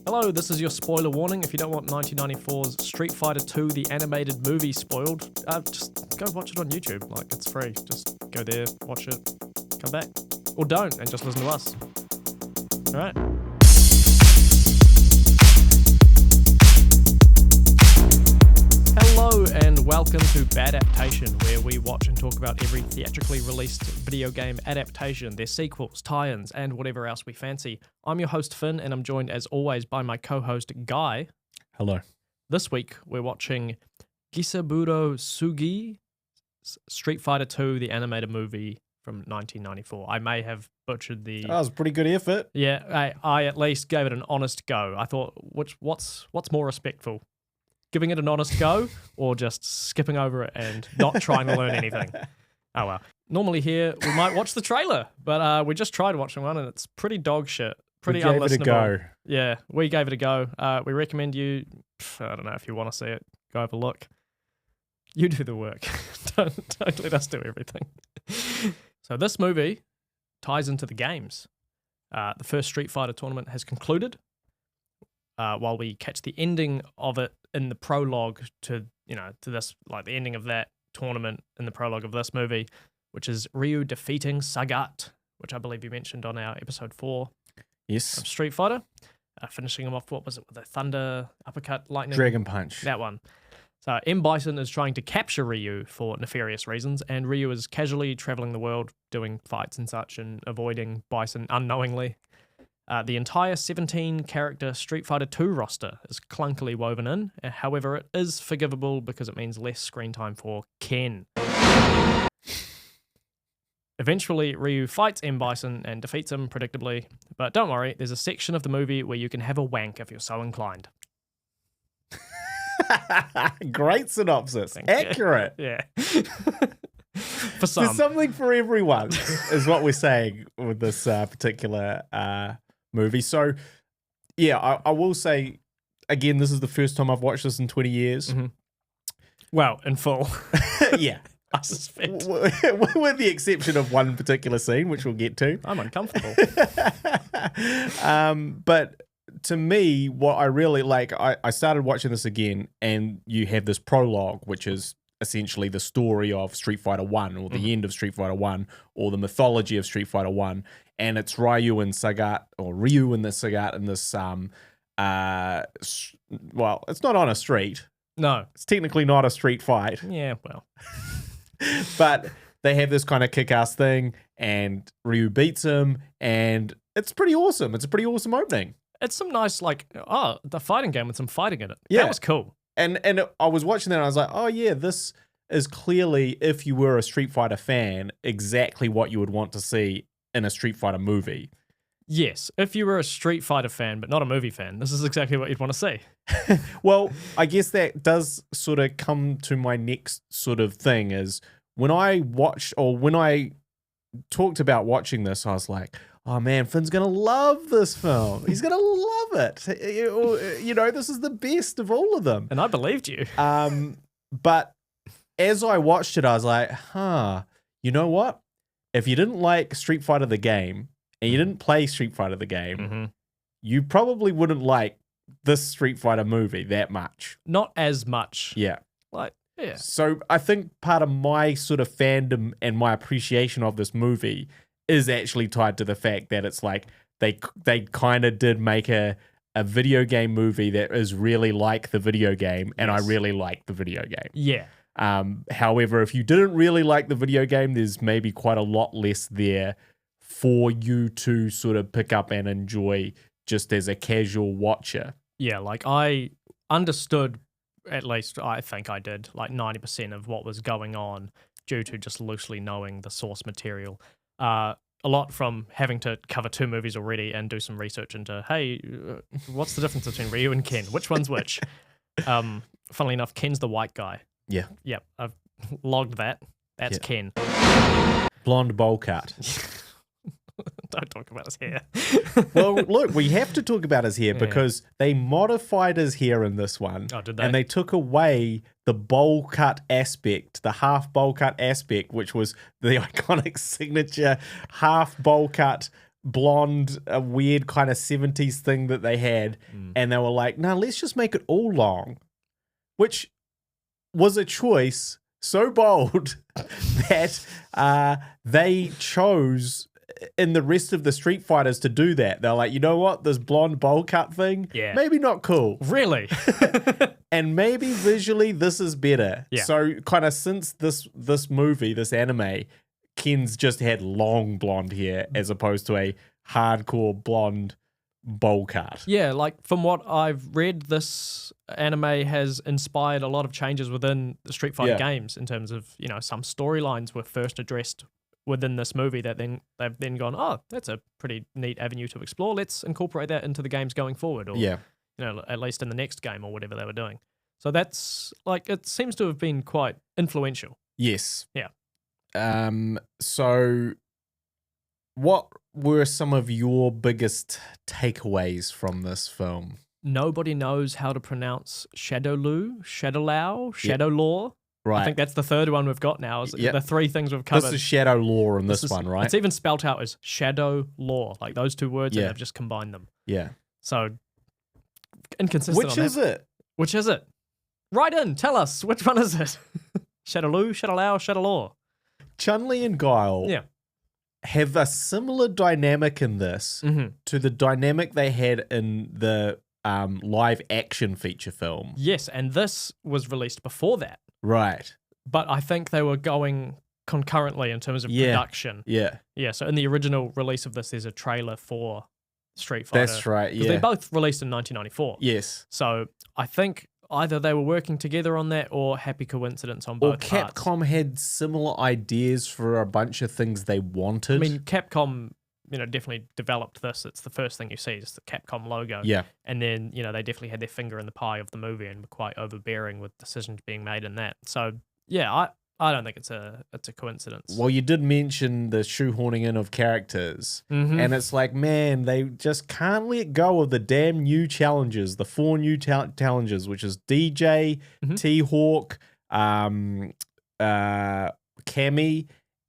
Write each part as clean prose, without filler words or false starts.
Hello, this is your spoiler warning. If you don't want 1994's Street Fighter 2, the animated movie spoiled, just go watch it on YouTube. Like, it's free. Just go there, watch it, come back. Or don't, and just listen to us. Alright. Hello, and welcome to Badaptation, where we watch and talk about every theatrically released video game adaptation, their sequels, tie-ins, and whatever else we fancy. I'm your host, Finn, and I'm joined, as always, by my co-host, Guy. Hello. This week, we're watching Gisaburo Sugi, Street Fighter 2, the animated movie from 1994. I may have butchered the... That was a pretty good effort. Yeah, I at least gave it an honest go. I thought, what's more respectful? Giving it an honest go, or just skipping over it and not trying to learn anything? Oh well. Normally here, we might watch the trailer, but we just tried watching one, and it's pretty dog shit. Pretty unlistenable. We gave it a go. Yeah, we gave it a go. We recommend you, I don't know if you want to see it, go have a look. You do the work. don't let us do everything. So this movie ties into the games. The first Street Fighter tournament has concluded. While we catch the ending of it in the prologue to this, like the ending of that tournament in the prologue of this movie, which is Ryu defeating Sagat, which I believe you mentioned on our episode 4. Yes. Of Street Fighter. Finishing him off, what was it, with a thunder, uppercut, lightning? Dragon punch. That one. So M. Bison is trying to capture Ryu for nefarious reasons, and Ryu is casually traveling the world doing fights and such and avoiding Bison unknowingly. The entire 17-character Street Fighter 2 roster is clunkily woven in. However, it is forgivable because it means less screen time for Ken. Eventually, Ryu fights M. Bison and defeats him predictably. But don't worry, there's a section of the movie where you can have a wank if you're so inclined. Great synopsis. Accurate. Yeah. For some. There's something for everyone, is what we're saying with this particular movie. So, yeah, I will say, again, this is the first time I've watched this in 20 years. Mm-hmm. Well, in full. Yeah. I suspect. With the exception of one particular scene, which we'll get to. I'm uncomfortable. But to me, what I really like, I started watching this again, and you have this prologue, which is essentially the story of Street Fighter 1, or the end of Street Fighter 1, or the mythology of Street Fighter 1. And it's Ryu and the Sagat in this, well, it's not on a street. No. It's technically not a street fight. Yeah, well. But they have this kind of kick-ass thing, and Ryu beats him, and it's pretty awesome. It's a pretty awesome opening. It's some nice, the fighting game with some fighting in it. Yeah. That was cool. And I was watching that, and I was like, oh yeah, this is clearly, if you were a Street Fighter fan, exactly what you would want to see in a Street Fighter movie. Yes, if you were a Street Fighter fan, but not a movie fan, this is exactly what you'd want to see. Well, I guess that does sort of come to my next sort of thing, is when I talked about watching this, I was like, oh man, Finn's going to love this film. He's going to love it. You know, this is the best of all of them. And I believed you. But as I watched it, I was like, you know what? If you didn't like Street Fighter the game, and you didn't play Street Fighter the game, you probably wouldn't like this Street Fighter movie that much. Not as much. Yeah. Yeah. So I think part of my sort of fandom and my appreciation of this movie is actually tied to the fact that it's like they kind of did make a video game movie that is really like the video game, and Yes. I really like the video game. Yeah. However, if you didn't really like the video game, there's maybe quite a lot less there for you to sort of pick up and enjoy just as a casual watcher. Yeah, like I understood, at least I think I did, like 90% of what was going on due to just loosely knowing the source material. A lot from having to cover 2 movies already and do some research into, hey, what's the difference between Ryu and Ken? Which one's which? Funnily enough, Ken's the white guy. Yeah. Yep, I've logged that. That's Ken. Blonde bowl cut. Don't talk about his hair. Well, look, we have to talk about his hair because they modified his hair in this one. Oh, did they? And they took away the bowl cut aspect, the half bowl cut aspect, which was the iconic signature half bowl cut blonde, a weird kind of 70s thing that they had. And they were like, no, let's just make it all long. Which was a choice so bold that they chose in the rest of the Street Fighters to do that. They're like, you know what? This blonde bowl cut thing, maybe not cool. Really? And maybe visually this is better. Yeah. So kind of since this movie, this anime, Ken's just had long blonde hair as opposed to a hardcore blonde bowl cut. Yeah, like from what I've read, this anime has inspired a lot of changes within the Street Fighter games in terms of, you know, some storylines were first addressed within this movie that then they've then gone, oh, that's a pretty neat avenue to explore. Let's incorporate that into the games going forward, or you know, at least in the next game or whatever they were doing. So that's like, it seems to have been quite influential. Yes. Yeah. So what were some of your biggest takeaways from this film? Nobody knows how to pronounce Shadowloo, Shadowlao, Shadowlaw. Right. I think that's the third one we've got now. Is the three things we've covered. This is Shadow Law in this one, right? It's even spelt out as Shadow Law, like those two words, and they've just combined them. Yeah. So inconsistent. Which is it? Which is it? Write in, tell us, which one is it? Shadowloo, Shadowlao, Shadowlaw. Chun-Li and Guile have a similar dynamic in this to the dynamic they had in the live action feature film. Yes, and this was released before that. Right. But I think they were going concurrently in terms of production. Yeah. Yeah, so in the original release of this, there's a trailer for Street Fighter. That's right, Because they both released in 1994. Yes. So I think either they were working together on that or happy coincidence on both parts. Capcom had similar ideas for a bunch of things they wanted. I mean, Capcom, you know, definitely developed this. It's the first thing you see, is the Capcom logo. Yeah. And then, you know, they definitely had their finger in the pie of the movie and were quite overbearing with decisions being made in that. So, yeah, I don't think it's a coincidence. Well, you did mention the shoehorning in of characters. And it's like, man, they just can't let go of the damn new challenges, the 4 new challenges, which is DJ, T-Hawk, Cammy,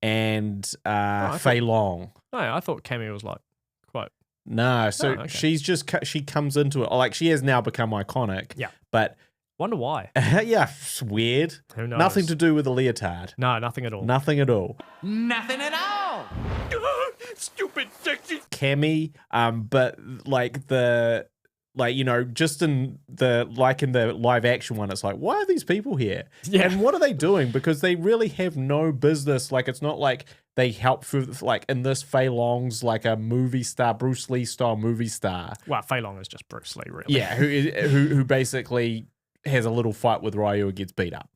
and Fei Long. No, I thought Cammy was like quite. No, so she's just, she comes into it. Like, she has now become iconic. Yeah. But wonder why. yeah, it's weird. Who knows? Nothing to do with the leotard. No, nothing at all. Nothing at all. Nothing at all. Stupid sexy. Cammy, but you know, just in the live action one, it's like, why are these people here? Yeah. And what are they doing? Because they really have no business. Like, it's not like they help for, like, in this, Fei Long's like a movie star, Bruce Lee style movie star. Well, Fei Long is just Bruce Lee, really. Yeah, who basically has a little fight with Ryu and gets beat up.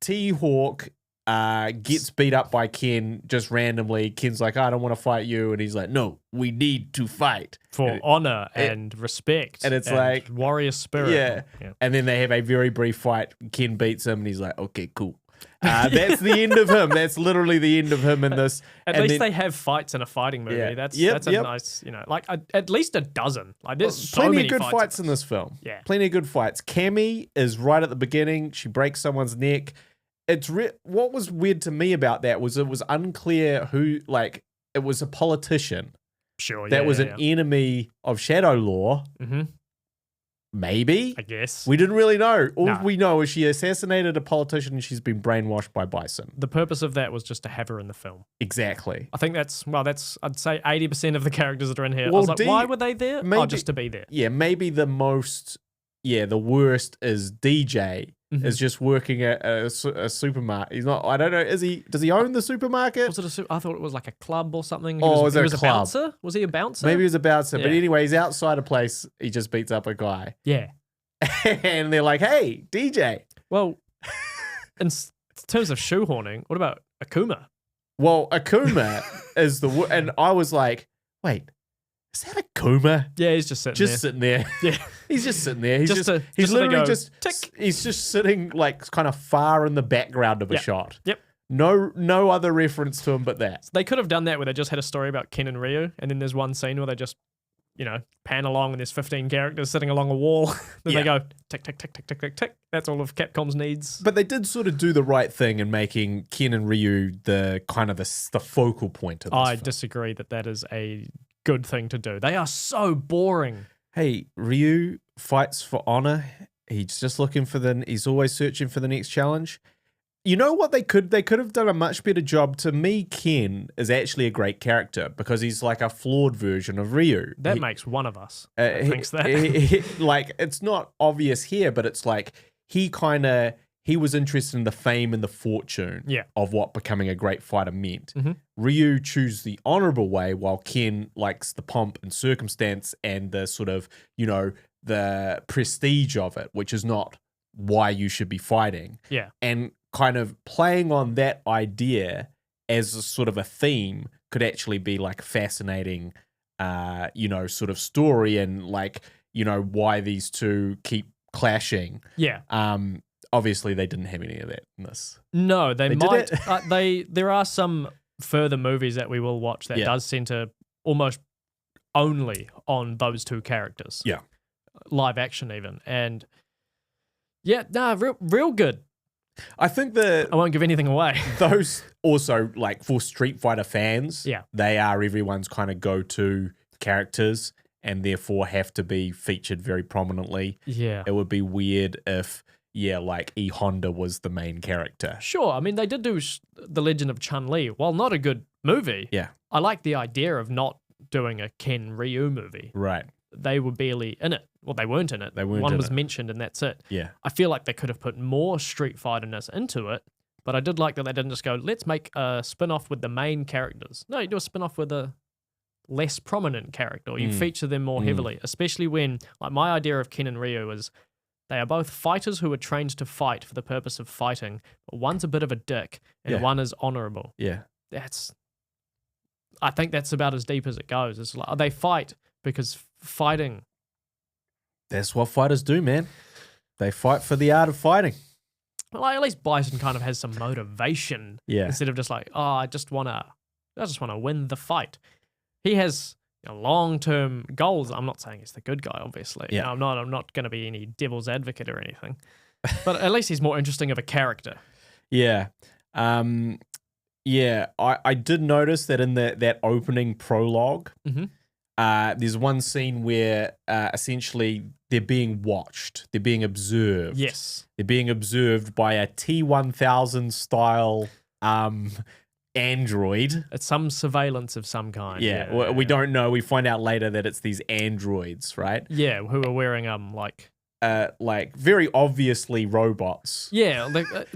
T-Hawk gets beat up by Ken just randomly. Ken's like, I don't want to fight you. And he's like, no, we need to fight. For honor and respect. And it's like warrior spirit. Yeah. And then they have a very brief fight. Ken beats him and he's like, okay, cool. That's the end of him. That's literally the end of him in this. At least they have fights in a fighting movie. Yeah. That's a nice, you know, like at least a dozen. Like there's so plenty many of good fights in this film. Yeah. Plenty of good fights. Cammy is right at the beginning. She breaks someone's neck. It's what was weird to me about that was it was unclear who, like, it was a politician. Sure, that was an enemy of Shadow Law. Maybe. I guess. We didn't really know. All we know is she assassinated a politician and she's been brainwashed by Bison. The purpose of that was just to have her in the film. Exactly. I think that's I'd say 80% of the characters that are in here. Well, I was like, why were they there? Maybe, just to be there. Yeah, maybe the worst is DJ. Is just working at a supermarket. He's not. I don't know. Does he own the supermarket? Was it I thought it was like a club or something. Was it a club? Bouncer? Was he a bouncer? Maybe he was a bouncer. Yeah. But anyway, he's outside a place. He just beats up a guy. Yeah. And they're like, "Hey, DJ." Well, in terms of shoehorning, what about Akuma? Well, Akuma is and I was like, "Wait, is that Akuma?" Yeah, he's just sitting there. Yeah. He's just sitting there. He's just sitting like kind of far in the background of a shot. Yep. No other reference to him but that. So they could have done that where they just had a story about Ken and Ryu, and then there's one scene where they just pan along and there's 15 characters sitting along a wall. Then Yeah. they go tick, tick, tick, tick, tick, tick, tick. That's all of Capcom's needs. But they did sort of do the right thing in making Ken and Ryu the kind of the focal point of this I film. disagree that is a good thing to do. They are so boring. Hey, Ryu fights for honor. He's just looking for he's always searching for the next challenge. You know what they could have done a much better job. To me, Ken is actually a great character because he's like a flawed version of Ryu. That makes one of us that thinks that. Like, it's not obvious here, but it's like he was interested in the fame and the fortune of what becoming a great fighter meant. Mm-hmm. Ryu chose the honorable way, while Ken likes the pomp and circumstance and the sort of, the prestige of it, which is not why you should be fighting. Yeah. And kind of playing on that idea as a sort of a theme could actually be like a fascinating, sort of story and like, why these two keep clashing. Yeah. Obviously they didn't have any of that in this. No, they They might. did it. There are some further movies that we will watch that does center almost only on those two characters. Yeah. Live action even. And real good. I think I won't give anything away. those also, like, for Street Fighter fans, Yeah. they are everyone's kind of go-to characters and therefore have to be featured very prominently. Yeah. It would be weird if, like E Honda was the main character. Sure. I mean, they did do The Legend of Chun-Li. While not a good movie, Yeah. I like the idea of not doing a Ken Ryu movie. Right. They were barely in it. Well, they weren't in it. They weren't One in was it. mentioned and that's it. Yeah. I feel like they could have put more Street Fighter-ness into it, but I did like that they didn't just go, let's make a spin-off with the main characters. No, you do a spin-off with a less prominent character, or you feature them more heavily, especially when, like, my idea of Ken and Ryu is they are both fighters who are trained to fight for the purpose of fighting, but one's a bit of a dick and Yeah. one is honorable. Yeah. I think that's about as deep as it goes. It's like they fight because fighting. That's what fighters do, man. They fight for the art of fighting. Well, at least Bison kind of has some motivation. Yeah. Instead of just like, I just wanna win the fight. He has long-term goals. I'm not saying he's the good guy, obviously. Yeah. I'm not going to be any devil's advocate or anything. But at least he's more interesting of a character. Yeah. I did notice that in that opening prologue, there's one scene where essentially they're being watched. They're being observed. Yes. They're being observed by a T-1000 style android. It's some surveillance of some kind. Yeah. We don't know. We find out later that it's these androids, right? Yeah, who are wearing like very obviously robots. Yeah,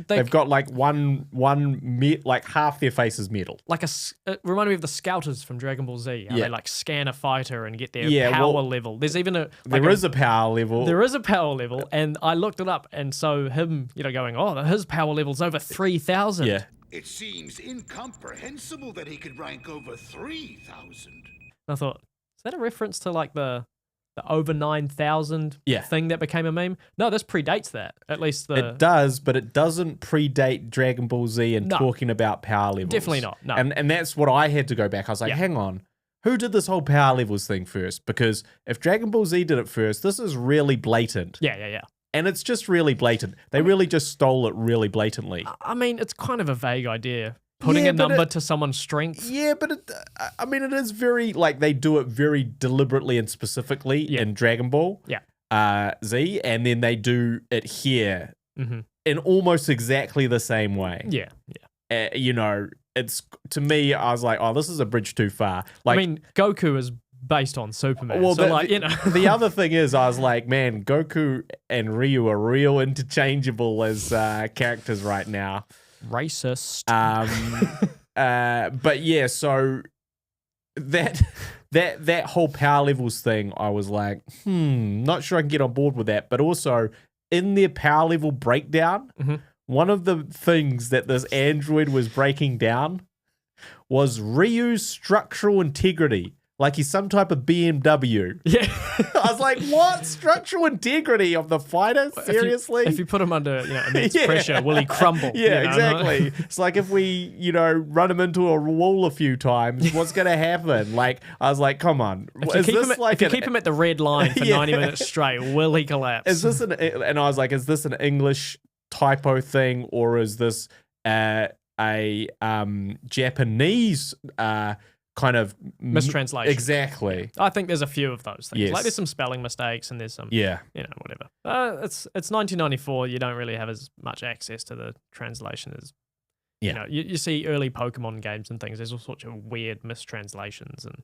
They've got like like half their face is metal. like it reminded me of the Scouters from Dragon Ball Z. How Yeah. they like scan a fighter and get their Yeah, power well, level. There's even There is a power level. There is a power level, and I looked it up, and so him, going, his power level's over 3,000. Yeah. It seems incomprehensible that he could rank over 3,000. I thought, is that a reference to like the over 9,000 Yeah. thing that became a meme? No, this predates that. At least It does, but it doesn't predate Dragon Ball Z and No. talking about power levels. Definitely not, no. And that's what I had to go back. I was like, Yeah. hang on. Who did this whole power levels thing first? Because if Dragon Ball Z did it first, this is really blatant. Yeah. And it's just really blatant. They really just stole it really blatantly. I mean, it's kind of a vague idea. Putting Yeah, a but number it- to someone's strength. Yeah, but it is very, like, they do it very deliberately and specifically in Dragon Ball Z, and then they do it here in almost exactly the same way. Yeah. It's, to me, I was like, oh, this is a bridge too far. Like, I mean, Goku is based on Superman. well, so the other thing is, I was like, man, Goku and Ryu are real interchangeable as characters right now. Racist. But yeah, so that whole power levels thing, I was like, not sure I can get on board with that. But also, in their power level breakdown, one of the things that this android was breaking down was Ryu's structural integrity, like he's some type of BMW. Yeah. I was like, what? Structural integrity of the fighter? Seriously? If you put him under immense Yeah. pressure, will he crumble? Yeah, You know? exactly. It's like if we, run him into a wall a few times, what's going to happen? Like, I was like, come on. If you, keep him at the red line for 90 minutes straight, will he collapse? Is this and I was like, is this an English typo thing, or is this a Japanese kind of mistranslation? Exactly. I think there's a few of those things. Yes. Like there's some spelling mistakes and there's some, whatever. It's 1994. You don't really have as much access to the translation as, you see early Pokemon games and things. There's all sorts of weird mistranslations and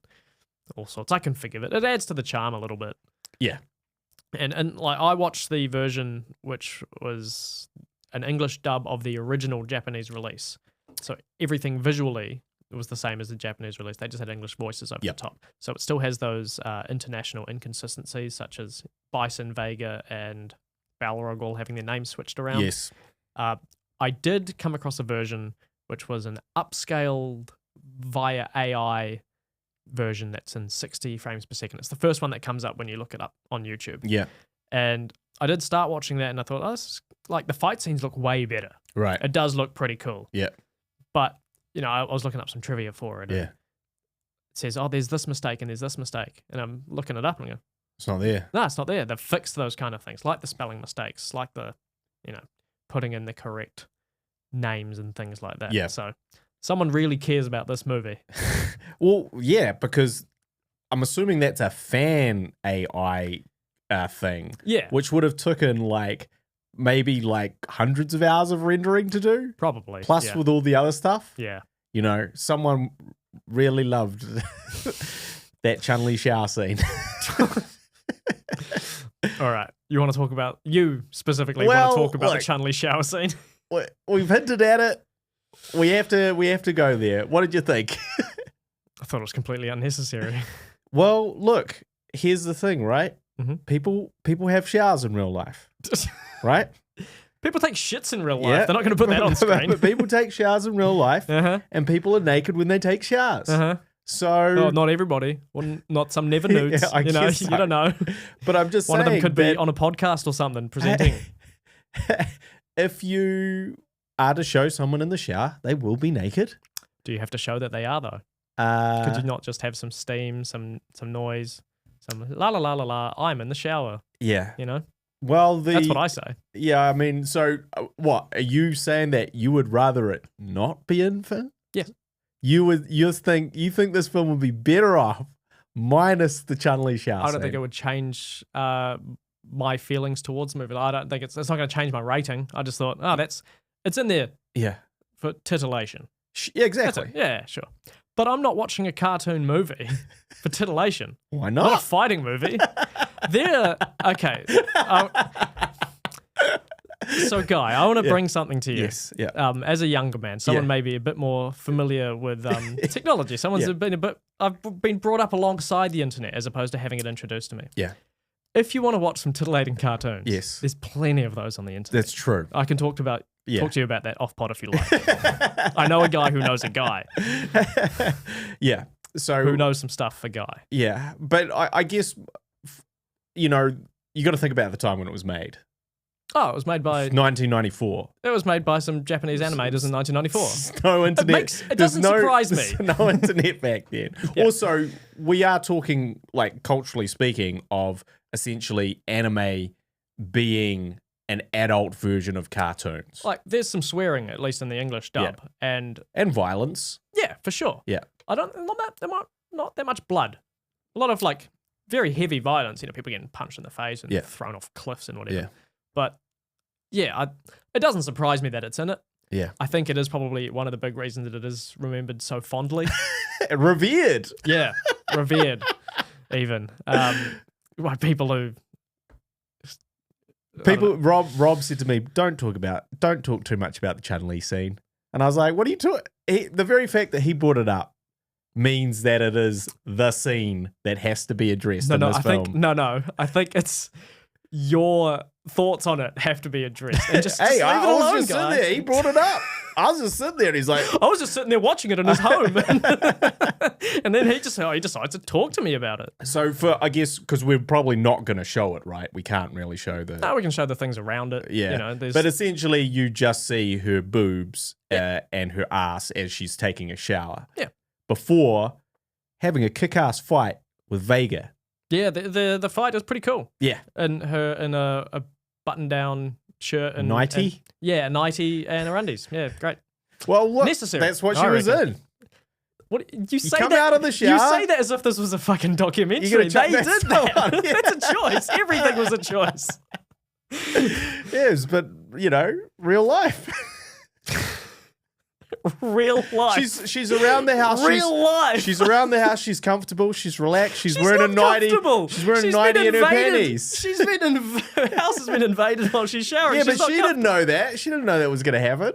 all sorts. I can forgive it. It adds to the charm a little bit. Yeah. And like I watched the version which was an English dub of the original Japanese release. So everything visually was the same as the Japanese release. They just had English voices over the top. So it still has those international inconsistencies, such as Bison Vega and Balrog all having their names switched around. Yes. I did come across a version which was an upscaled via AI version that's in 60 frames per second. It's the first one that comes up when you look it up on YouTube. Yeah. And I did start watching that and I thought, this is, like the fight scenes look way better. Right. It does look pretty cool. Yeah. But, I was looking up some trivia for it. Yeah. And it says, there's this mistake and there's this mistake. And I'm looking it up and I go, It's not there. no, it's not there. They've fixed those kind of things, like the spelling mistakes, like the, putting in the correct names and things like that. Yeah. So someone really cares about this movie. Well, yeah, because I'm assuming that's a fan AI thing. Yeah. Which would have taken maybe hundreds of hours of rendering to do. Probably. Plus yeah. with all the other stuff. Yeah. Someone really loved that Chun-Li shower scene. All right. You specifically want to talk about the Chun-Li shower scene? We've hinted at it. We have to go there. What did you think? I thought it was completely unnecessary. Well, look, here's the thing, right? Mm-hmm. People have showers in real life, right? People take shits in real life. They're not going to put that on screen. People take showers in real life, and people are naked when they take showers. So, not everybody. Well, not some never nudes. I guess so. You don't know. But I'm just one saying of them could be on a podcast or something presenting. If you are to show someone in the shower, they will be naked. Do you have to show that they are though? Could you not just have some steam, some noise, some la la la la la? I'm in the shower. Yeah. Well, that's what I say. Yeah, I mean, so what are you saying that you would rather it not be in film? Yes. You think this film would be better off minus the Chun-Li shower I don't think it would change my feelings towards the movie. I don't think it's not going to change my rating. I just thought, it's in there. Yeah. For titillation. Yeah, exactly. Yeah, sure. But I'm not watching a cartoon movie for titillation. Why Not a not? fighting movie. Okay. So, Guy, I want to bring something to you. Yes. Yeah. As a younger man, someone maybe a bit more familiar with technology. Someone's I've been brought up alongside the internet as opposed to having it introduced to me. Yeah. If you want to watch some titillating cartoons, yes, there's plenty of those on the internet. That's true. I can talk to you about that off pod if you like. I know a guy who knows a guy. Yeah. So who knows some stuff for Guy. Yeah. But I guess, you got to think about the time when it was made. Oh, it was made by 1994. It was made by some Japanese animators in 1994. No internet. It doesn't surprise me. No internet back then. Yeah. Also, we are talking, culturally speaking, of essentially anime being an adult version of cartoons. There's some swearing, at least in the English dub, and violence. Yeah, for sure. Yeah, not that much blood. A lot of very heavy violence. People getting punched in the face and thrown off cliffs and whatever. Yeah. But it doesn't surprise me that it's in it. Yeah, I think it is probably one of the big reasons that it is remembered so fondly. Revered. Yeah, revered. Even by people who. Rob said to me, don't talk too much about the Chun-Li scene. And I was like, what are you talking? The very fact that he brought it up means that it is the scene that has to be addressed in this film. I think it's your thoughts on it have to be addressed. And just hey, leave I it alone, was just sitting there. He brought it up. I was just sitting there and he's like... I was just sitting there watching it in his home. And then he decides to talk to me about it. So I guess, because we're probably not going to show it, right? We can't really show the... No, we can show the things around it. Yeah. You know, there's... But essentially, you just see her boobs and her ass as she's taking a shower. Yeah. Before having a kick-ass fight with Vega. Yeah, the fight is pretty cool. Yeah. And her in a button-down shirt and... Nightie? Yeah, a nightie and her undies. Yeah, great. Well, look, Necessary, that's what she I was reckon. in. What you say come that, out of the shower. You say that as if this was a fucking documentary. You're They gonna did check that that. out, yeah. That's a choice. Everything was a choice. Yes, but, real life. Real life. She's around the house. Real life. She's around the house. She's comfortable. She's relaxed. She's wearing not a nightie. comfortable. She's wearing She's a nightie been and her invaded. panties. Her house has been invaded while she's showering. Yeah, She's but not she didn't know that. She didn't know that was going to happen.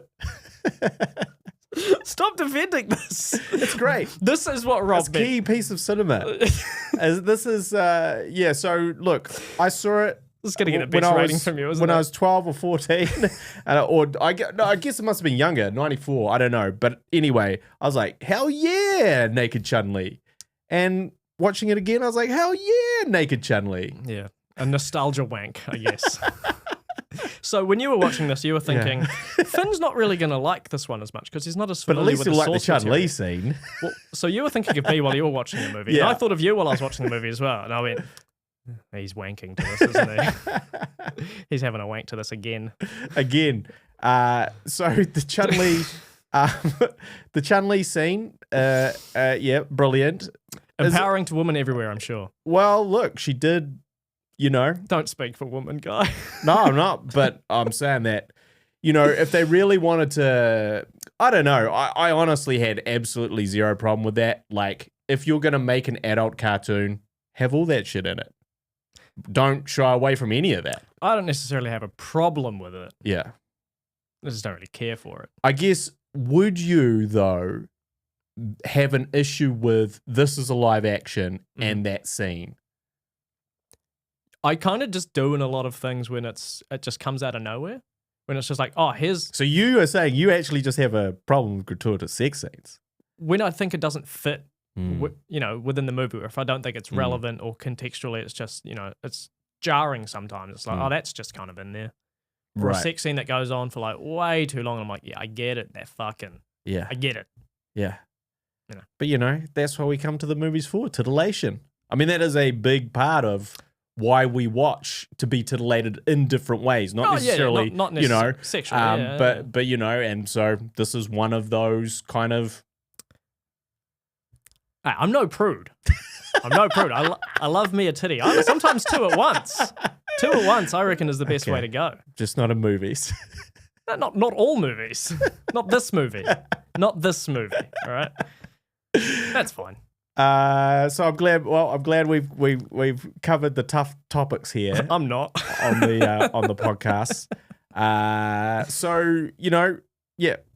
Stop defending this. It's great. This is what It's robbed a me. key piece of cinema. So look, I saw it. This is going to get a when best I rating was- from you, isn't when it? I was 12 or 14, I guess it must have been younger, 94, I don't know. But anyway, I was like, hell yeah, naked Chun-Li. And watching it again, I was like, hell yeah, naked Chun-Li. Yeah, a nostalgia wank, I guess. So when you were watching this, you were thinking, Finn's not really going to like this one as much because he's not as But familiar at least with you the like the source Chun-Li material. scene. Well, so you were thinking of me while you were watching the movie. Yeah. And I thought of you while I was watching the movie as well. And I went, he's wanking to this, isn't he? He's having a wank to this again. Again. So the Chun-Li, the Chun-Li scene, brilliant. Empowering to women everywhere, I'm sure. Well, look, she did, Don't speak for women, guy. No, I'm not, but I'm saying that, if they really wanted to, I don't know. I honestly had absolutely zero problem with that. Like, if you're going to make an adult cartoon, have all that shit in it. Don't shy away from any of that. I don't necessarily have a problem with it. Yeah. I just don't really care for it. I guess, would you, though, have an issue with this is a live action and that scene? I kind of just do in a lot of things when it just comes out of nowhere. When it's just like, oh, here's... So you are saying you actually just have a problem with gratuitous sex scenes? When I think it doesn't fit, within the movie, or if I don't think it's relevant or contextually, it's just, it's jarring sometimes. It's like, oh, that's just kind of in there. Or a sex scene that goes on for like way too long. I'm like, yeah, I get it. They're fucking... Yeah. I get it. Yeah. But, that's why we come to the movies for, titillation. I mean, that is a big part of why we watch, to be titillated in different ways. Not necessarily, not necessarily sexually. But and so this is one of those kind of... Hey, I'm no prude. I love me a titty. Sometimes two at once. Two at once, I reckon, is the best way to go. Just not in movies. Not all movies. Not this movie. Not this movie. All right. That's fine. So I'm glad. Well, I'm glad we've covered the tough topics here. I'm not on the podcast. So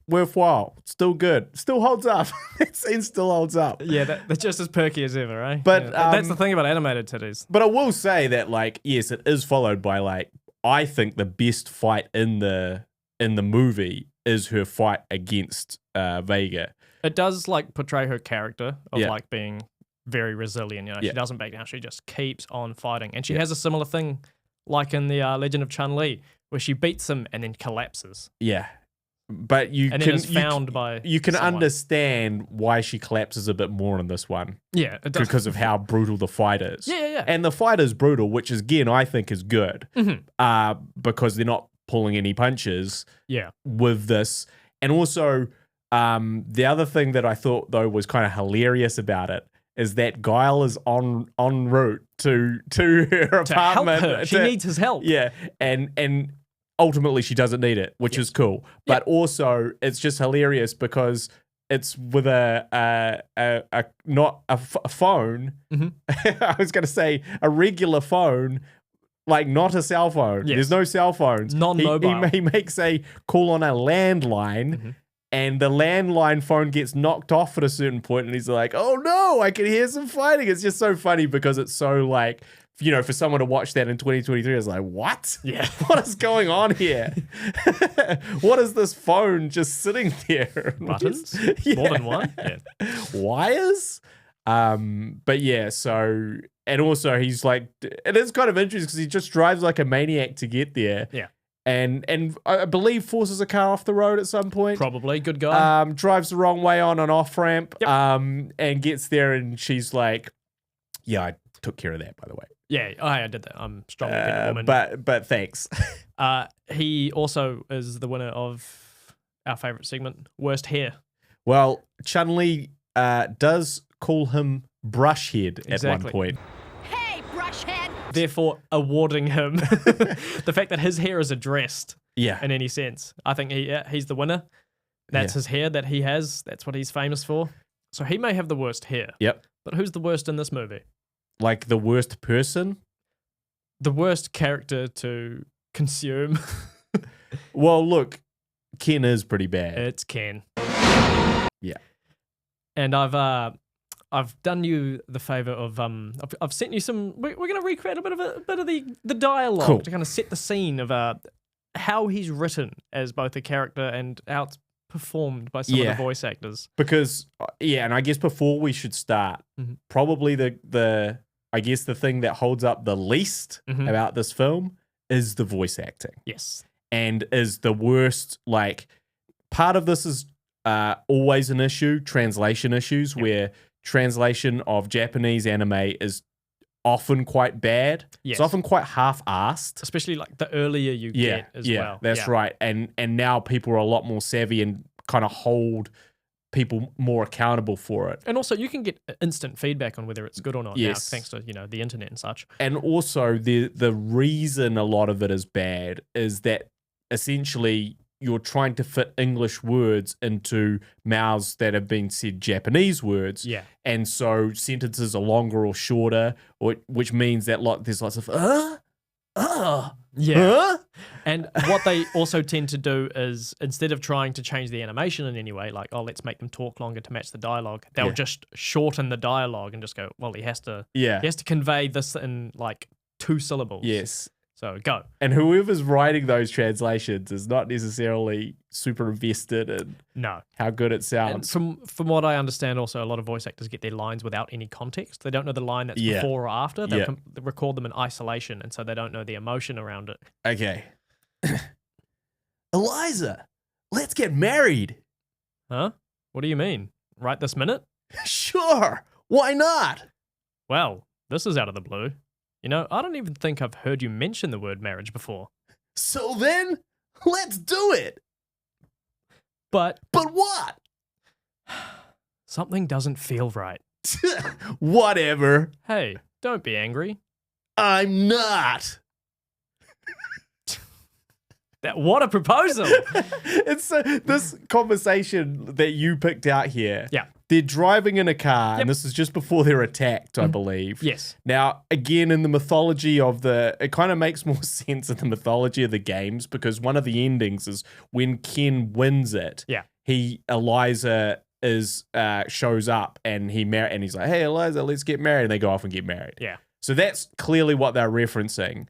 worthwhile. Still good. Still holds up. That scene still holds up. Yeah, they're just as perky as ever, eh? But that's the thing about animated titties. But I will say that, like, yes, it is followed by, like, I think the best fight in the movie is her fight against Vega. It does like portray her character of like being very resilient. She Yeah. doesn't back down. She just keeps on fighting, and she has a similar thing, like in the Legend of Chun-Li, where she beats him and then collapses. Yeah, but then is found by you can someone. Understand why she collapses a bit more in this one. Yeah, it does. Because of how brutal the fight is. Yeah. And the fight is brutal, which is, again, I think is good. Because they're not pulling any punches. Yeah. With this, and also. The other thing that I thought, though, was kind of hilarious about it is that Guile is en route to her apartment. Help her. She needs his help. Yeah, and ultimately she doesn't need it, which is cool. But also, it's just hilarious because it's with a phone. I was going to say a regular phone. Like, not a cell phone. Yes. There's no cell phones. Non-mobile. He makes a call on a landline. And the landline phone gets knocked off at a certain point, and he's like, "Oh no, I can hear some fighting." It's just so funny because it's so like for someone to watch that in 2023, it's like, what? Yeah. What is going on here? What is this phone just sitting there? Buttons? Yeah. More than one? Yeah. Wires? But yeah, so, and also he's like, it is kind of interesting because he just drives like a maniac to get there. Yeah. And I believe forces a car off the road at some point. Probably. Good guy. Drives the wrong way on an off ramp. Yep. And gets there and she's like, yeah, I took care of that, by the way. Yeah, I did that. I'm strong woman. But thanks. He also is the winner of our favorite segment, Worst Hair. Well, Chun-Li does call him Brushhead at Exactly. one point. Hey, brushhead! Therefore, awarding him the fact that his hair is addressed Yeah. in any sense. I think he's the winner. That's his hair that he has. That's what he's famous for. So he may have the worst hair. Yep. But who's the worst in this movie? Like the worst person? The worst character to consume. Well, look, Ken is pretty bad. It's Ken. Yeah. And I've done you the favor of I've sent you some. We're going to recreate a bit of the dialogue Cool. to kind of set the scene of how he's written as both a character and how it's performed by some of the voice actors. Because and I guess before we should start, probably the I guess the thing that holds up the least about this film is the voice acting. Yes. And is the worst, like, part of this is always an issue, translation issues, where translation of Japanese anime is often quite bad. Yes. It's often quite half-assed. Especially like the earlier you get as well. That's right. And now people are a lot more savvy and kind of hold people more accountable for it. And also you can get instant feedback on whether it's good or not now, Yes. thanks to, the internet and such. And also the reason a lot of it is bad is that essentially you're trying to fit English words into mouths that have been said Japanese words. Yeah. And so sentences are longer or shorter, which means that there's lots of Yeah. And what they also tend to do is instead of trying to change the animation in any way, like, oh, let's make them talk longer to match the dialogue, they'll just shorten the dialogue and just go, well, he has to convey this in like 2 syllables. Yes. So go. And whoever's writing those translations is not necessarily super invested in how good it And sounds. from what I understand, also a lot of voice actors get their lines without any context. They don't know the line that's before or after. They'll record them in isolation, and so they don't know the emotion around it. Okay. Eliza, let's get married. Huh? What do you mean? Right this minute? Sure. Why not? Well, this is out of the blue. I don't even think I've heard you mention the word marriage before. So then, let's do it. But But what? something doesn't feel right. Whatever. Hey, don't be angry. I'm not. What a proposal! It's this conversation that you picked out here. Yeah. They're driving in a car, and this is just before they're attacked, I believe. Yes. Now, again, in the mythology of it kind of makes more sense in the mythology of the games because one of the endings is when Ken wins it. Yeah. Eliza shows up and he's like, hey, Eliza, let's get married. And they go off and get married. Yeah. So that's clearly what they're referencing.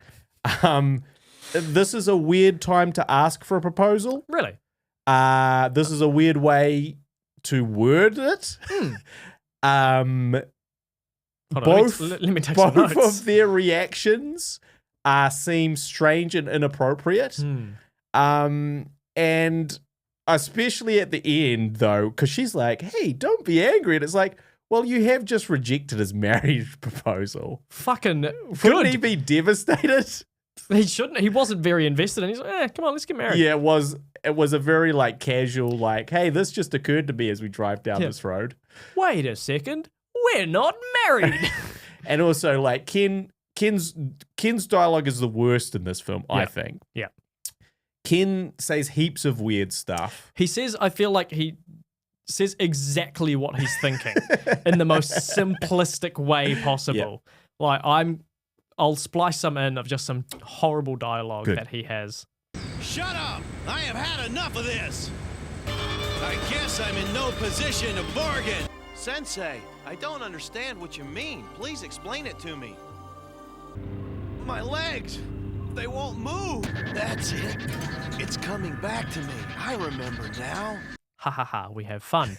This is a weird time to ask for a proposal. Really? This is a weird way to word it. Hold on, Both let me take some notes. of their reactions seem strange and inappropriate. And especially at the end, though, because she's like, hey, don't be angry. And it's like, well, you have just rejected his marriage proposal. Fucking Wouldn't good. he be devastated? He shouldn't. He wasn't very invested, and he's like, come on, let's get married. Yeah, it was a very casual, hey, this just occurred to me as we drive down this road. Wait a second, we're not married. And also, Ken's dialogue is the worst in this film, I think. Yeah. Ken says heaps of weird stuff. He says, I feel like he says exactly what he's thinking in the most simplistic way possible. I'll splice some in of just some horrible dialogue that he has. Shut up! I have had enough of this! I guess I'm in no position to bargain! Sensei, I don't understand what you mean. Please explain it to me. My legs! They won't move! That's it. It's coming back to me. I remember now. Ha ha ha, we have fun.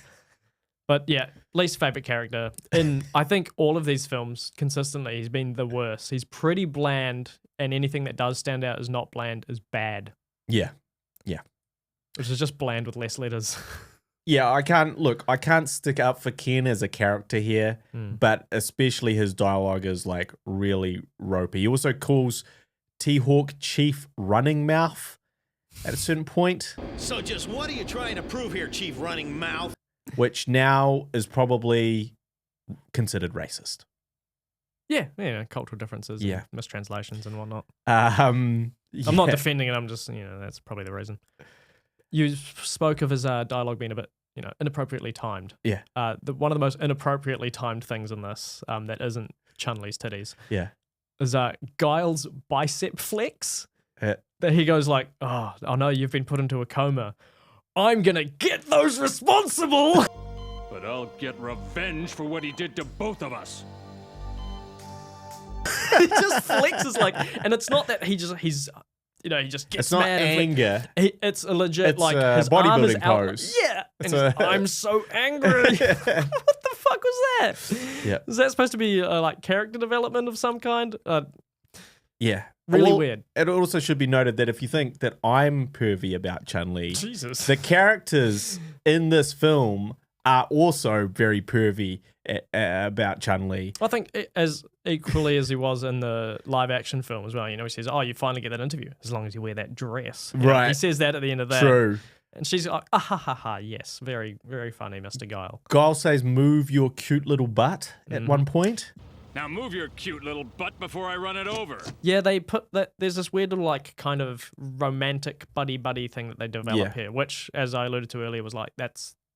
But yeah, least favorite character. In, I think, all of these films, consistently, he's been the worst. He's pretty bland, and anything that does stand out as not bland is bad. Yeah. Which is just bland with less letters. Yeah, I can't stick up for Ken as a character here, but especially his dialogue is like really ropey. He also calls T-Hawk Chief Running Mouth at a certain point. So just what are you trying to prove here, Chief Running Mouth? Which now is probably considered racist. Yeah, cultural differences, Yeah. and mistranslations and whatnot. I'm I'm not defending it, I'm just, that's probably the reason. You spoke of his dialogue being a bit, inappropriately timed. Yeah. One of the most inappropriately timed things in this, that isn't Chun-Li's titties, Yeah. is Guile's bicep flex. Yeah. That he goes like, oh no, you've been put into a coma. I'm gonna get those responsible. But I'll get revenge for what he did to both of us. He just flexes like, and it's not that he just gets It's not mad. anger. It's a legit It's like a his arm is bodybuilding out. pose. Yeah, and I'm so angry. What the fuck was that? Yeah. Is that supposed to be like character development of some kind? Yeah. Really Well, weird. It also should be noted that if you think that I'm pervy about Chun-Li, Jesus. the characters in this film are also very pervy about Chun-Li. I think as equally as he was in the live action film as well. He says, "Oh, you finally get that interview as long as you wear that dress." Right. He says that at the end of that. True. And she's like, "Ah ha ha ha, yes, very very funny, Mr. Guile." Guile says, "Move your cute little butt" at one point. Now move your cute little butt before I run it over. Yeah, they put that. There's this weird little like kind of romantic buddy thing that they develop here, which, as I alluded to earlier, was like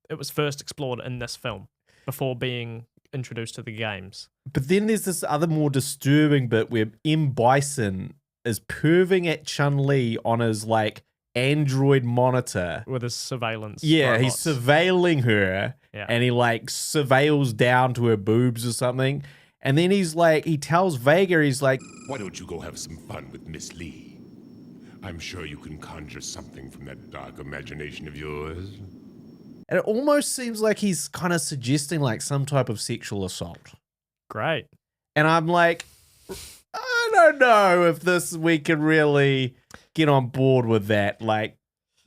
it was first explored in this film before being introduced to the games. But then there's this other more disturbing bit where M. Bison is perving at Chun-Li on his like Android monitor. With his surveillance. Yeah, robots. he's surveilling her, Yeah. and he like surveils down to her boobs or something. And then he tells Vega, he's like, Why don't you go have some fun with Miss Lee? I'm sure you can conjure something from that dark imagination of yours. and it almost seems like he's kind of suggesting like some type of sexual assault. Great. And I'm like, I don't know if we can really get on board with that. Like,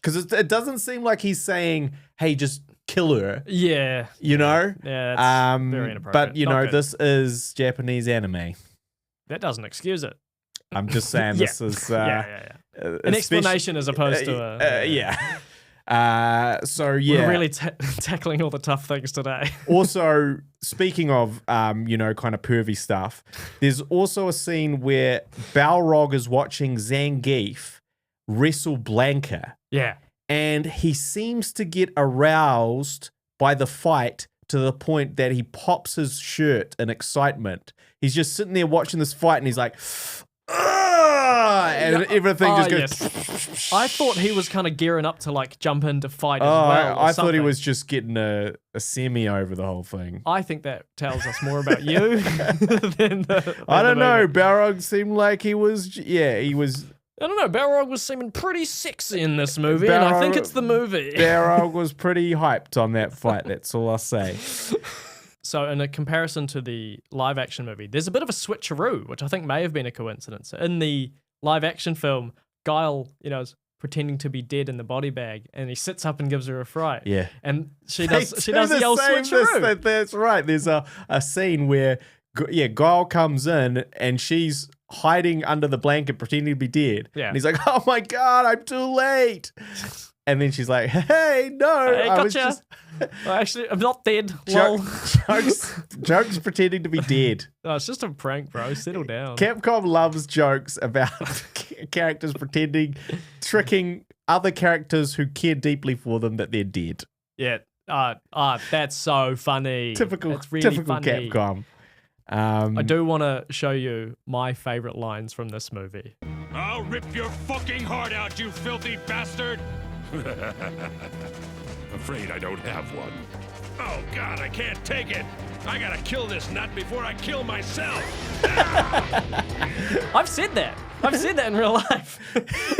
because it doesn't seem like he's saying, hey, just kill her. Yeah. You know? Yeah, that's very inappropriate. But, Not good. this is Japanese anime. That doesn't excuse it. I'm just saying this is... An explanation as opposed to a... So, yeah. We're really tackling all the tough things today. Also, speaking of, kind of pervy stuff, there's also a scene where Balrog is watching Zangief wrestle Blanca. Yeah. And he seems to get aroused by the fight to the point that he pops his shirt in excitement. He's just sitting there watching this fight and he's like, "Ugh!" and everything just goes. Yes. I thought he was kind of gearing up to like jump in to fight as well. I thought he was just getting a semi over the whole thing. I think that tells us more about you than I don't know. movie. Balrog seemed like he was. I don't know. Balrog was seeming pretty sexy in this movie, and I think it's the movie. Balrog was pretty hyped on that fight. That's all I'll say. So in a comparison to the live action movie, there's a bit of a switcheroo, which I think may have been a coincidence. In the live action film, Guile, is pretending to be dead in the body bag, and he sits up and gives her a fright. Yeah. And she does the old same- switcheroo. That's right. There's a scene where Guile comes in and she's hiding under the blanket pretending to be dead. Yeah. And he's like, "Oh my God, I'm too late." And then she's like, "Hey, no, Hey, I was gotcha. just..." Well, actually, I'm not dead. Lol. Jokes pretending to be dead. No, it's just a prank, bro. Settle down. Capcom loves jokes about characters pretending, tricking other characters who care deeply for them that they're dead. Yeah. That's so funny. Typical It's really funny. Capcom. I do want to show you my favorite lines from this movie. I'll rip your fucking heart out, you filthy bastard! Afraid I don't have one. Oh God, I can't take it! I gotta kill this nut before I kill myself. I've said that. I've said that in real life.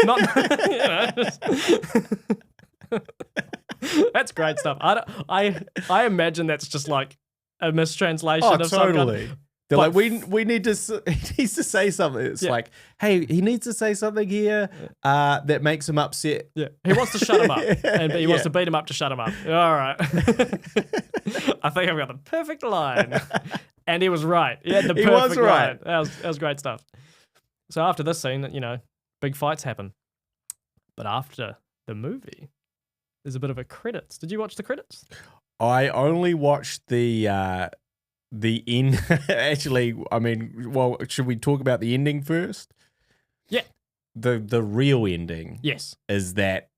Not, you know, that's great stuff. I imagine that's just like a mistranslation Oh, of some kind. totally. They're like, we need to. He needs to say something. It's like, hey, he needs to say something here that makes him upset. Yeah, he wants to shut him up, and he wants to beat him up to shut him up. All right, I think I've got the perfect line, and he was right. He had the perfect was right. line. That was great stuff. So after this scene, you know, big fights happen, but after the movie, there's a bit of a credits. Did you watch the credits? I only watched the end. Actually, I mean, well, should we talk about the ending first? Yeah. The real ending. Yes. Is that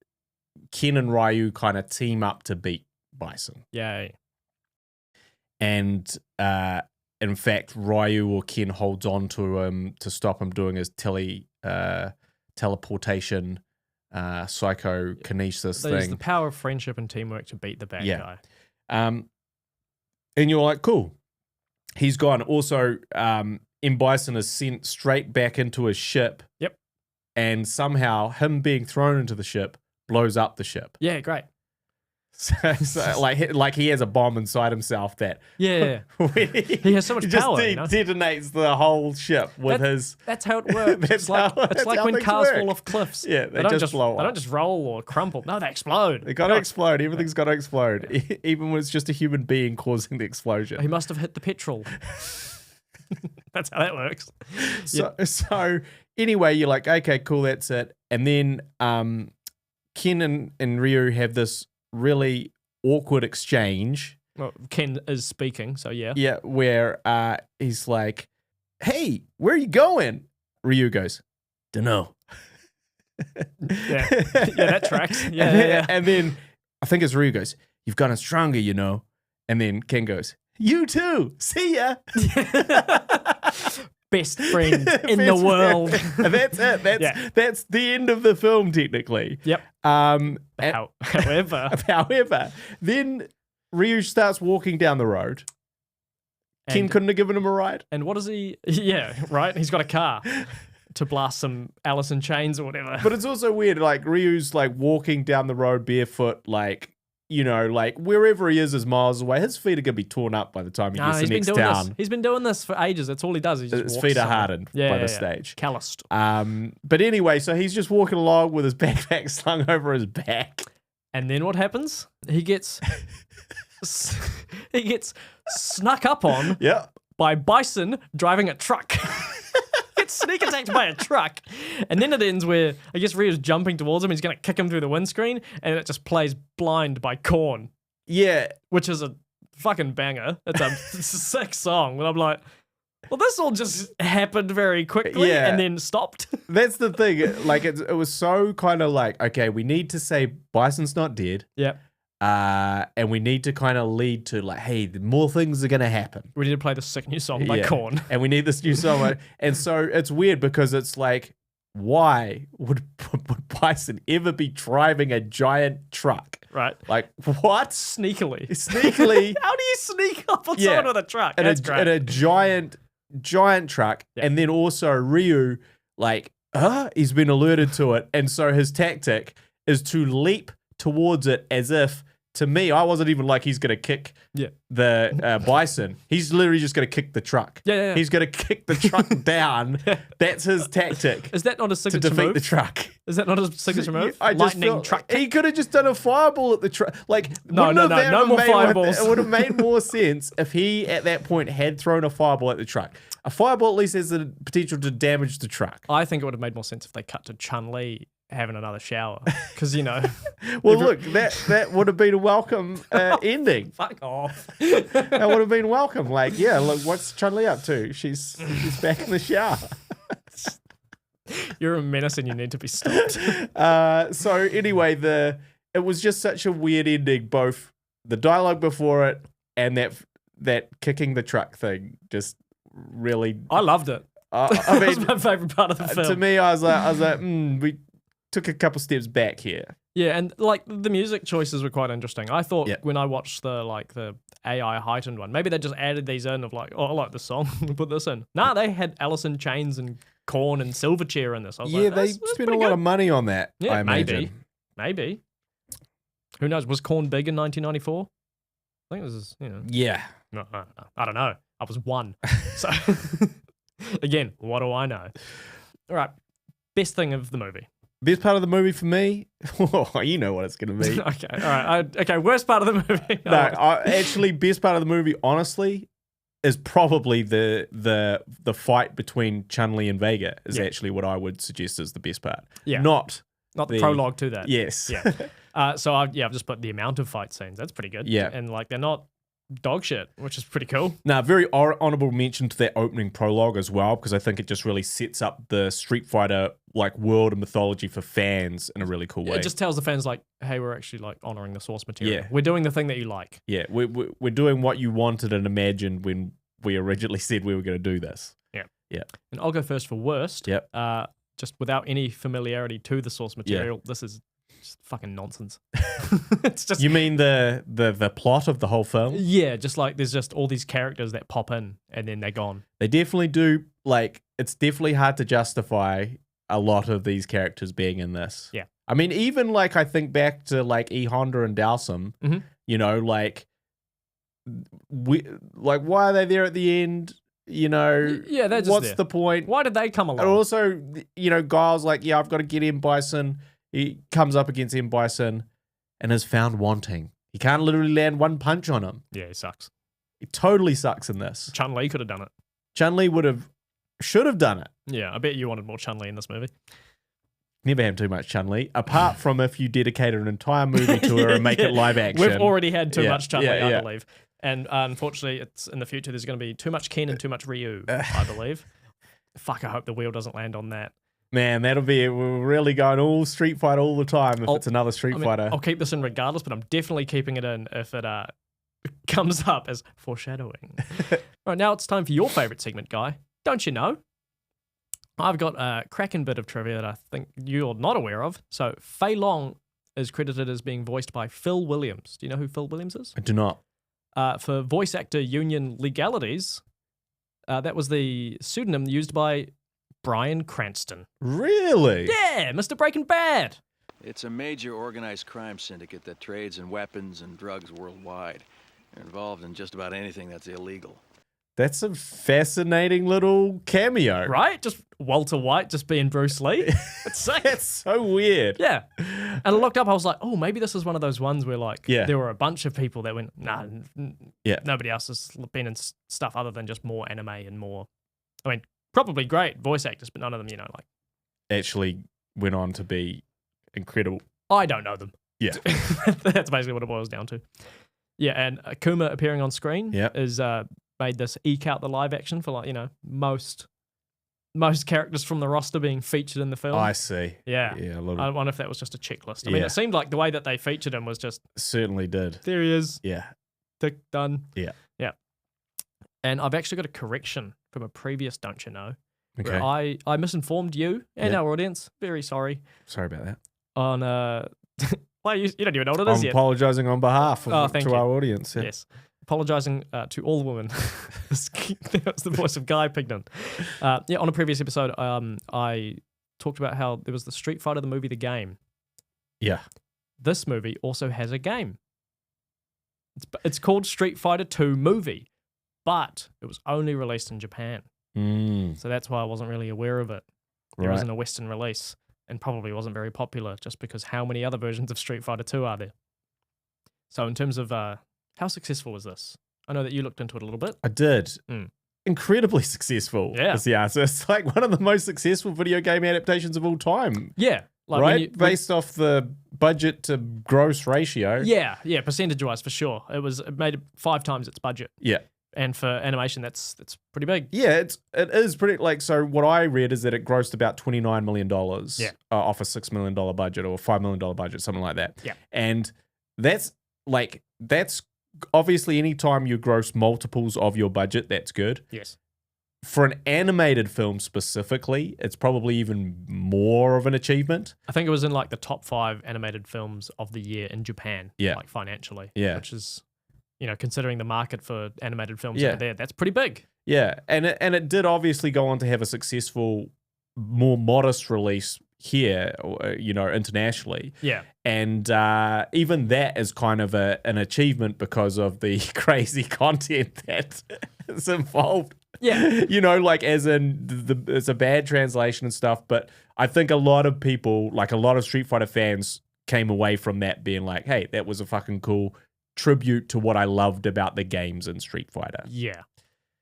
Ken and Ryu kind of team up to beat Bison. Yay. And in fact, Ryu or Ken holds on to him to stop him doing his teleportation psychokinesis They use thing. the power of friendship and teamwork to beat the bad guy. And you're like, cool. He's gone. Also, M. Bison is sent straight back into his ship. Yep. And somehow him being thrown into the ship blows up the ship. Yeah, great. So like he has a bomb inside himself that Yeah. when He has so much just power, you know? detonates the whole ship with his. That's how it works. That's it's like, how- it's that's like how when things cars work. fall off cliffs. Yeah, they don't just blow They don't up. just roll or crumple. No, they explode. They gotta explode. Everything's gotta explode, even when it's just a human being causing the explosion. He must have hit the petrol. That's how that works. So anyway, you're like, okay, cool, that's it. And then Ken and Ryu have this really awkward exchange. Well, Ken is speaking, so yeah. Yeah, where he's like, hey, where are you going? Ryu goes, dunno. Yeah, that tracks. Yeah. And then I think it's Ryu goes, you've gotten stronger, you know. And then Ken goes, you too. See ya. Best friend in the Best world. friend. That's it. That's the end of the film, technically. Yep. However, then Ryu starts walking down the road. Ken couldn't have given him a ride. And what is he? Yeah, right. He's got a car to blast some Alice in Chains or whatever. But it's also weird. Like Ryu's like walking down the road barefoot, like, you know, like wherever he is miles away. His feet are gonna be torn up by the time he gets to the next town. He's been doing this for ages. That's all he does. He just His walks feet are somewhere. hardened by the stage. Calloused. But anyway, so he's just walking along with his backpack slung over his back. And then what happens? He gets snuck up on by Bison driving a truck. Gets sneak attacked by a truck. And then it ends where I guess Ryu's jumping towards him. He's going to kick him through the windscreen. And it just plays Blind by Korn. Yeah. Which is a fucking banger. It's a sick song. And I'm like, well, this all just happened very quickly and then stopped. That's the thing. Like, it was so kind of like, okay, we need to say Bison's not dead. Yep. And we need to kind of lead to like, hey, more things are going to happen. We need to play the sick new song by Korn. And we need this new song. And so it's weird because it's like, why would Bison ever be driving a giant truck? Right. Like, what? Sneakily. How do you sneak up on someone with a truck? That's great. And a giant truck. Yeah. And then also Ryu, like, he's been alerted to it. And so his tactic is to leap towards it as if, to me, I wasn't even like he's going to kick the Bison. He's literally just going to kick the truck. Yeah. He's going to kick the truck down. That's his tactic. Is that not a signature to defeat move? the truck. Is that not a signature move? I just Lightning truck kick? He could have just done a fireball at the truck. Like, no more fireballs. It would have made more sense if he, at that point, had thrown a fireball at the truck. A fireball at least has the potential to damage the truck. I think it would have made more sense if they cut to Chun-Li having another shower. Because, you know. Well, look, that would have been a welcome ending. Fuck off. That would have been welcome. Like, yeah, look, what's Chun-Li up to? She's back in the shower. You're a menace and you need to be stopped. So anyway, it was just such a weird ending, both the dialogue before it and that kicking the truck thing just really... I loved it. I that mean, was my favorite part of the film. To me, I was like, we took a couple steps back here. Yeah, and like the music choices were quite interesting. I thought Yeah. when I watched the AI heightened one, maybe they just added these in of like, oh, I like this song, put this in. Nah, they had Alice in Chains and Korn and Silverchair in this. I was Yeah, like, they that's spent pretty a lot good. of money on that, Yeah, I imagine. maybe. Who knows? Was Korn big in 1994? I think it was, Yeah. no, I don't know. I was 1. So, again, what do I know? All right, best thing of the movie. Best part of the movie for me? Oh, you know what it's going to be. Okay, all right. Okay, worst part of the movie. No, actually, best part of the movie, honestly, is probably the fight between Chun-Li and Vega is actually what I would suggest is the best part. Yeah. Not the prologue to that. Yes. Yeah. So I've just put the amount of fight scenes. That's pretty good. Yeah. And like they're not dog shit, which is pretty cool. Now, very honorable mention to that opening prologue as well, because I think it just really sets up the Street Fighter like world and mythology for fans in a really cool way. It just tells the fans like, hey, we're actually like honoring the source material. Yeah. We're doing the thing that you like. Yeah, we're doing what you wanted and imagined when we originally said we were going to do this. Yeah. Yeah. And I'll go first for worst. Yep. Just without any familiarity to the source material, this is just fucking nonsense. It's just You mean the plot of the whole film? yeah, just like there's just all these characters that pop in and then they're gone. They definitely do, like, it's definitely hard to justify a lot of these characters being in this. Yeah. I mean, even, like, I think back to, like, E. Honda and Dowsum, Mhm. you know, like, why are they there at the end? You know, Yeah, they're just what's there. the point? Why did they come along? And also, you know, Giles, like, yeah, I've got to get M. Bison. He comes up against M. Bison and is found wanting. He can't literally land one punch on him. Yeah, he sucks. He totally sucks in this. Chun-Li could have done it. Chun-Li should have done it. Yeah, I bet you wanted more Chun-Li in this movie. Never have too much Chun-Li, apart from if you dedicated an entire movie to her and make it live action. We've already had too Yeah, much Chun-Li, yeah, I yeah. believe. And unfortunately, it's in the future, there's going to be too much Ken and too much Ryu, I believe. Fuck, I hope the wheel doesn't land on that. Man, that'll be it. We're really going all Street Fighter all the time if it's another Street Fighter. I'll keep this in regardless, but I'm definitely keeping it in if it comes up as foreshadowing. Right, now it's time for your favourite segment, Guy. Don't you know? I've got a cracking bit of trivia that I think you're not aware of. So, Fei Long is credited as being voiced by Phil Williams. Do you know who Phil Williams is? I do not. For voice actor union legalities, that was the pseudonym used by Bryan Cranston. Really? Yeah, Mr. Breaking Bad. It's a major organized crime syndicate that trades in weapons and drugs worldwide. They're involved in just about anything that's illegal. That's a fascinating little cameo. Right? Just Walter White just being Bruce Lee. It's sick. That's so weird. Yeah. And I looked up, I was like, oh, maybe this is one of those ones where like there were a bunch of people that went, nah, nobody else has been in stuff other than just more anime and more, I mean, probably great voice actors, but none of them, you know, like. Actually went on to be incredible. I don't know them. Yeah. That's basically what it boils down to. Yeah, and Akuma appearing on screen is made this eke out the live action for like, you know, most characters from the roster being featured in the film. I see. Yeah. Yeah, a little. I wonder if that was just a checklist. I mean, it seemed like the way that they featured him was just, Certainly did. there he is, Yeah. tick, done. Yeah. Yeah. And I've actually got a correction from a previous Don't You Know. Okay. Where I misinformed you and our audience. Very sorry. Sorry about that. On, well, you don't even know what it is I'm yet. apologizing on behalf of thank to you. our audience. Yeah. Yes. Apologizing to all women. That was the voice of Guy Pignon. Yeah, on a previous episode, I talked about how there was the Street Fighter, the movie, the game. Yeah. This movie also has a game. It's called Street Fighter 2 Movie, but it was only released in Japan. So that's why I wasn't really aware of it. There Right. isn't a Western release and probably wasn't very popular just because how many other versions of Street Fighter 2 are there? So in terms of how successful was this? I know that you looked into it a little bit. I did. Mm. Incredibly successful is the answer. It's like one of the most successful video game adaptations of all time. Yeah. Like right? Based off the budget to gross ratio. Yeah, percentage-wise for sure. It made 5 times its budget. Yeah. And for animation, that's pretty big. Yeah, it is pretty, like, so what I read is that it grossed about $29 million off a $6 million budget or $5 million budget, something like that. Yeah. And that's obviously anytime you gross multiples of your budget, that's good. Yes. for an animated film specifically, it's probably even more of an achievement. I think it was in like the top 5 animated films of the year in Japan. Yeah. Like financially. Yeah. Which is, considering the market for animated films Yeah. over there, that's pretty big. Yeah, and it did obviously go on to have a successful, more modest release here, internationally. Yeah. And even that is kind of an achievement because of the crazy content that is involved. Yeah. Like as in it's a bad translation and stuff, but I think a lot of people, like a lot of Street Fighter fans, came away from that being like, hey, that was a fucking cool tribute to what I loved about the games in Street Fighter. Yeah.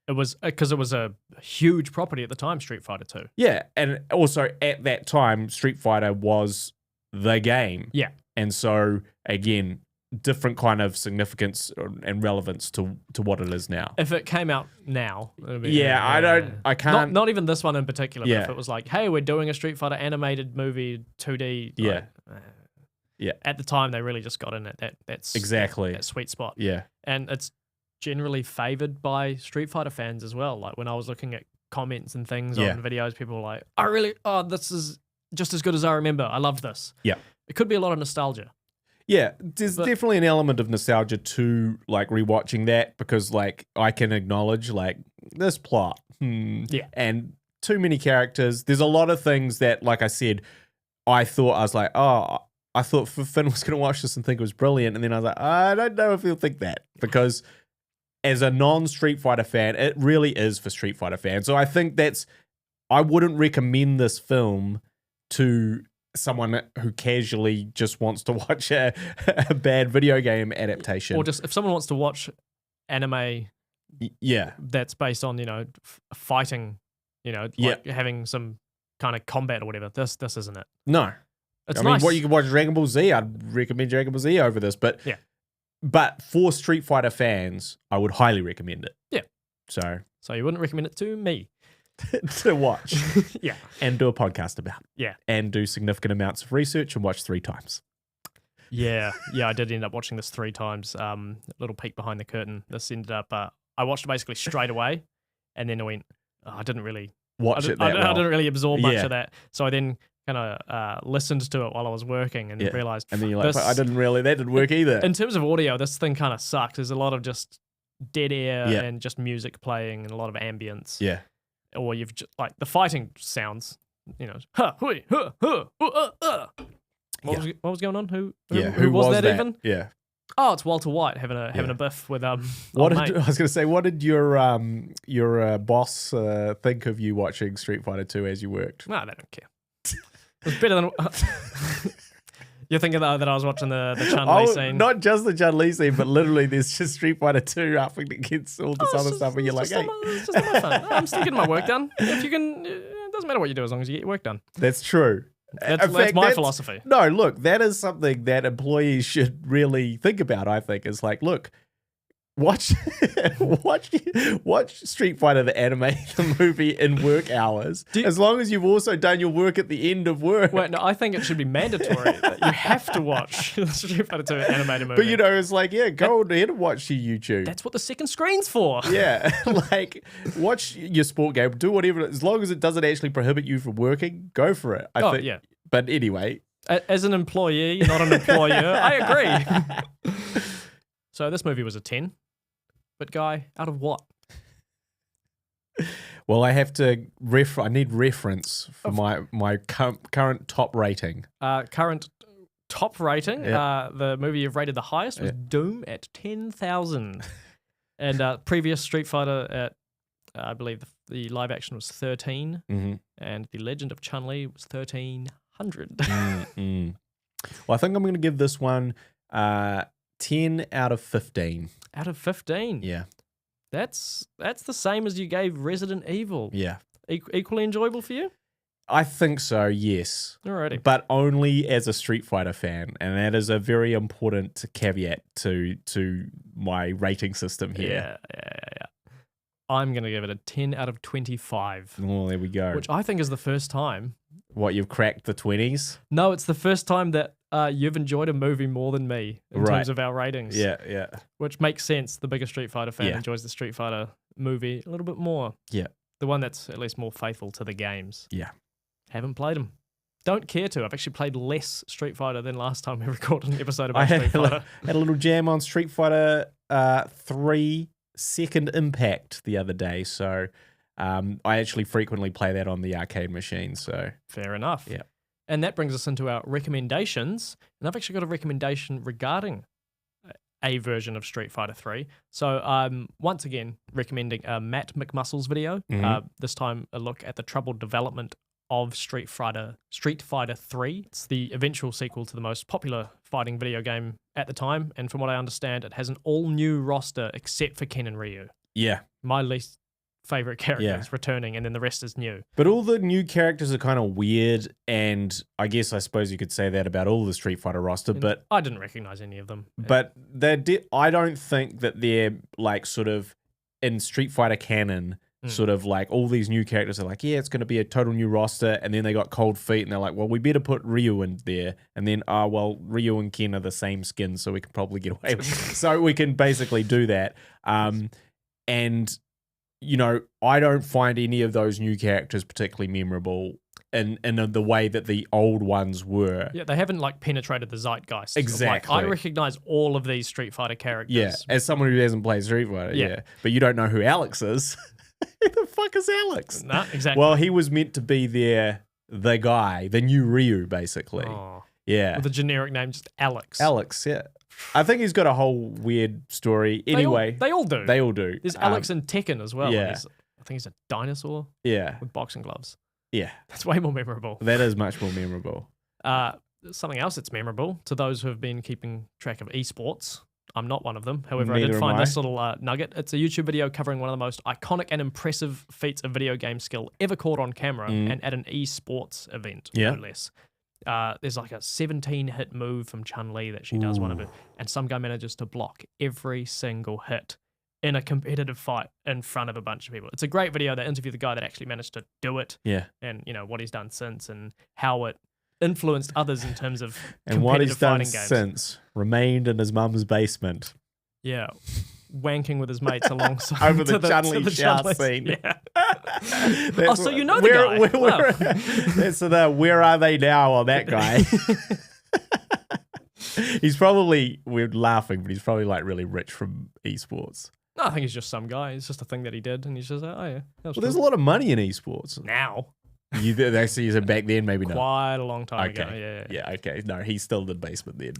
It was because it was a huge property at the time, Street Fighter 2. Yeah, and also at that time, Street Fighter was the game. Yeah. And so, again, different kind of significance and relevance to what it is now. If it came out now, it'd be, I can't. Not even this one in particular, Yeah. but if it was like, hey, we're doing a Street Fighter animated movie, 2D. Yeah. Yeah. At the time, they really just got in at that's Exactly. that sweet spot. Yeah. And it's generally favored by Street Fighter fans as well. Like when I was looking at comments and things Yeah. on videos, people were like, this is just as good as I remember. I loved this. Yeah. It could be a lot of nostalgia. Yeah, there's definitely an element of nostalgia to like rewatching that because like I can acknowledge like this plot. Yeah. And too many characters. There's a lot of things that, like I said, I was like, I thought Finn was going to watch this and think it was brilliant. And then I was like, I don't know if he'll think that because as a non-Street Fighter fan, it really is for Street Fighter fans. So I think I wouldn't recommend this film to someone who casually just wants to watch a bad video game adaptation. Or just if someone wants to watch anime yeah. that's based on, fighting, like having some kind of combat or whatever, this isn't it. No. It's I nice. mean, you can watch Dragon Ball Z. I'd recommend Dragon Ball Z over this, but yeah. But for Street Fighter fans, I would highly recommend it. Yeah. So you wouldn't recommend it to me? to watch. Yeah. And do a podcast about. Yeah. And do significant amounts of research and watch 3 times. Yeah. Yeah, I did end up watching this 3 times. Little peek behind the curtain. This ended up, I watched it basically straight away, and then I went, I didn't really watch it that I well. didn't really absorb much of that. So I then kind of listened to it while I was working and realized, and then you're like, that didn't work either. In terms of audio, this thing kind of sucks. There's a lot of just dead air and just music playing and a lot of ambience. Yeah. Or you've just, like the fighting sounds, ha, hui, huh, huh, What was going on? Who was that even? Yeah. Oh, it's Walter White having a biff with I was going to say, what did your boss think of you watching Street Fighter 2 as you worked? No, they don't care. It was better than. You're thinking that I was watching the Chun-Li scene? Not just the Chun-Li scene, but literally there's just Street Fighter 2 up against all this other stuff, and you're like, hey. It's just my fun. I'm still getting my work done. If you can, it doesn't matter what you do as long as you get your work done. That's true. That's my philosophy. No, look, that is something that employees should really think about, I think, is like, look, watch Street Fighter the anime, the movie in work hours, as long as you've also done your work at the end of work. Wait, no, I think it should be mandatory that you have to watch the Street Fighter 2 animated movie. But it's like, go ahead and watch your YouTube. That's what the second screen's for. Yeah, like watch your sport game, do whatever, as long as it doesn't actually prohibit you from working, go for it. I think. Yeah. But anyway, as an employee, not an employer, I agree. So this movie was a 10. But Guy, out of what? Well, I have to I need reference for my current top rating. Current top rating. Yep. The movie you've rated the highest was Doom at 10,000, and previous Street Fighter at I believe the live action was 13, and the Legend of Chun-Li was 1,300. Well, I think I'm going to give this one 10 out of 15. Out of 15. Yeah. That's the same as you gave Resident Evil. Yeah. Equally enjoyable for you? I think so, yes. Alrighty. But only as a Street Fighter fan, and that is a very important caveat to my rating system here. Yeah. I'm going to give it a 10 out of 25. Oh, there we go. Which I think is the first time. What, you've cracked the 20s? No, it's the first time that you've enjoyed a movie more than me in terms of our ratings. Yeah. Which makes sense. The bigger Street Fighter fan enjoys the Street Fighter movie a little bit more. Yeah. The one that's at least more faithful to the games. Yeah. Haven't played them. Don't care to. I've actually played less Street Fighter than last time we recorded an episode I about Street Fighter. had a little jam on Street Fighter 3 Second Impact the other day, so I actually frequently play that on the arcade machine. So Fair enough. Yeah. And that brings us into our recommendations. And I've actually got a recommendation regarding a version of Street Fighter 3. So I'm once again recommending a Matt McMuscle's video. This time a look at the troubled development of Street Fighter 3. It's the eventual sequel to the most popular fighting video game at the time. And from what I understand, it has an all-new roster except for Ken and Ryu. yeah. My least favorite characters Yeah. returning, and then the rest is new. But all the new characters are kind of weird, and I suppose you could say that about all the Street Fighter roster, but I didn't recognize any of them. I don't think that they're like sort of in Street Fighter canon, sort of like all these new characters are like, yeah, it's going to be a total new roster, and then they got cold feet, and they're like, well, we better put Ryu in there, and then, Ryu and Ken are the same skin, so we can probably get away with it. So we can basically do that. And, you know, I don't find any of those new characters particularly memorable in the way that the old ones were. Yeah, they haven't like penetrated the zeitgeist. Exactly. Like, I recognize all of these Street Fighter characters. Yeah, as someone who hasn't played Street Fighter, yeah. But you don't know who Alex is. Who the fuck is Alex? No, exactly. Well, he was meant to be the guy, the new Ryu, basically. Oh, Yeah. with a generic name, just Alex. Alex, yeah. I think he's got a whole weird story. Anyway. They all do. They all do. There's Alex in Tekken as well. yeah. I think he's a dinosaur Yeah. with boxing gloves. Yeah. That's way more memorable. That is much more memorable. Something else that's memorable to those who have been keeping track of esports. I'm not one of them. However, I Neither did am find I. this little nugget. It's a YouTube video covering one of the most iconic and impressive feats of video game skill ever caught on camera and at an esports event, Yeah. no less. There's like a 17-hit move from Chun-Li that she does one of it, and some guy manages to block every single hit in a competitive fight in front of a bunch of people. It's a great video. They interview the guy that actually managed to do it, Yeah. and you know what he's done since and how it influenced others in terms of And what he's competitive done fighting games. since remained in his mum's basement. Yeah, wanking with his mates alongside Over the Chun-Li to shower Chun-Li's- scene. Yeah. That's so you know the guy. Wow. That's the where are they now on that guy? He's probably, we're laughing, but he's probably like really rich from esports. No, I think he's just some guy. It's just a thing that he did, and he's just like, oh yeah. That was Well, there's a cool. lot of money in esports. Now, They see you back then, maybe not. quite a long time Okay. ago. Yeah. Okay. No, he's still in the basement then.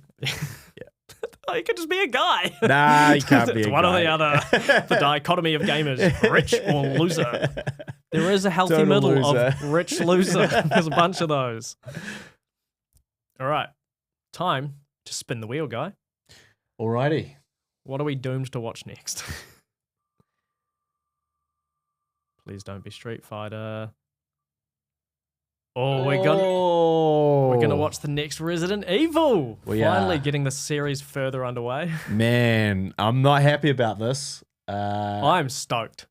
Oh, he could just be a guy. Nah, he can't be It's a one or guy. the other. The dichotomy of gamers, rich or loser. There is a healthy Total middle loser. of rich loser. There's a bunch of those. All right, time to spin the wheel, guy. Alrighty. What are we doomed to watch next? Please don't be Street Fighter. Oh, we're gonna watch the next Resident Evil. We Finally are. getting the series further underway. Man, I'm not happy about this. I'm stoked.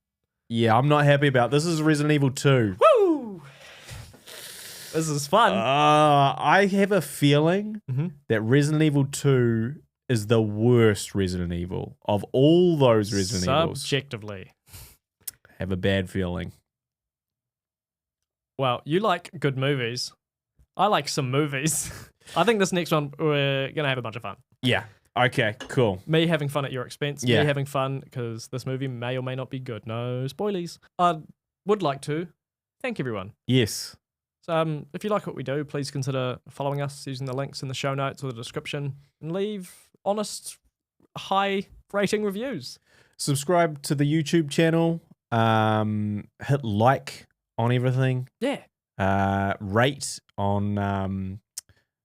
Yeah, I'm not happy about this. This is Resident Evil 2. Woo! This is fun. I have a feeling Mhm. that Resident Evil 2 is the worst Resident Evil of all those Resident Evils. Subjectively. Have a bad feeling. Well, you like good movies. I like some movies. I think this next one, we're going to have a bunch of fun. Yeah. Okay, cool. Me having fun at your expense. Yeah. Me having fun because this movie may or may not be good. No spoilies. I would like to thank everyone. Yes. So, if you like what we do, please consider following us using the links in the show notes or the description and leave honest, high rating reviews. Subscribe to the YouTube channel. Hit like on everything. Yeah. Rate on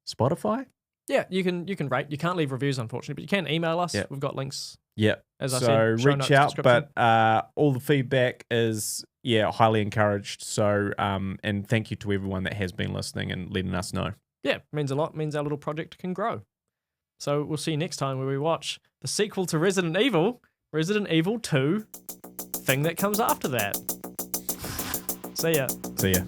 Spotify. Yeah, you can rate. You can't leave reviews, unfortunately, but you can email us. Yeah. We've got links. Yeah. As I so said, show notes, reach out, description. but all the feedback is highly encouraged. So and thank you to everyone that has been listening and letting us know. Yeah, means a lot. Means our little project can grow. So we'll see you next time where we watch the sequel to Resident Evil, Resident Evil 2, thing that comes after that. See ya. See ya.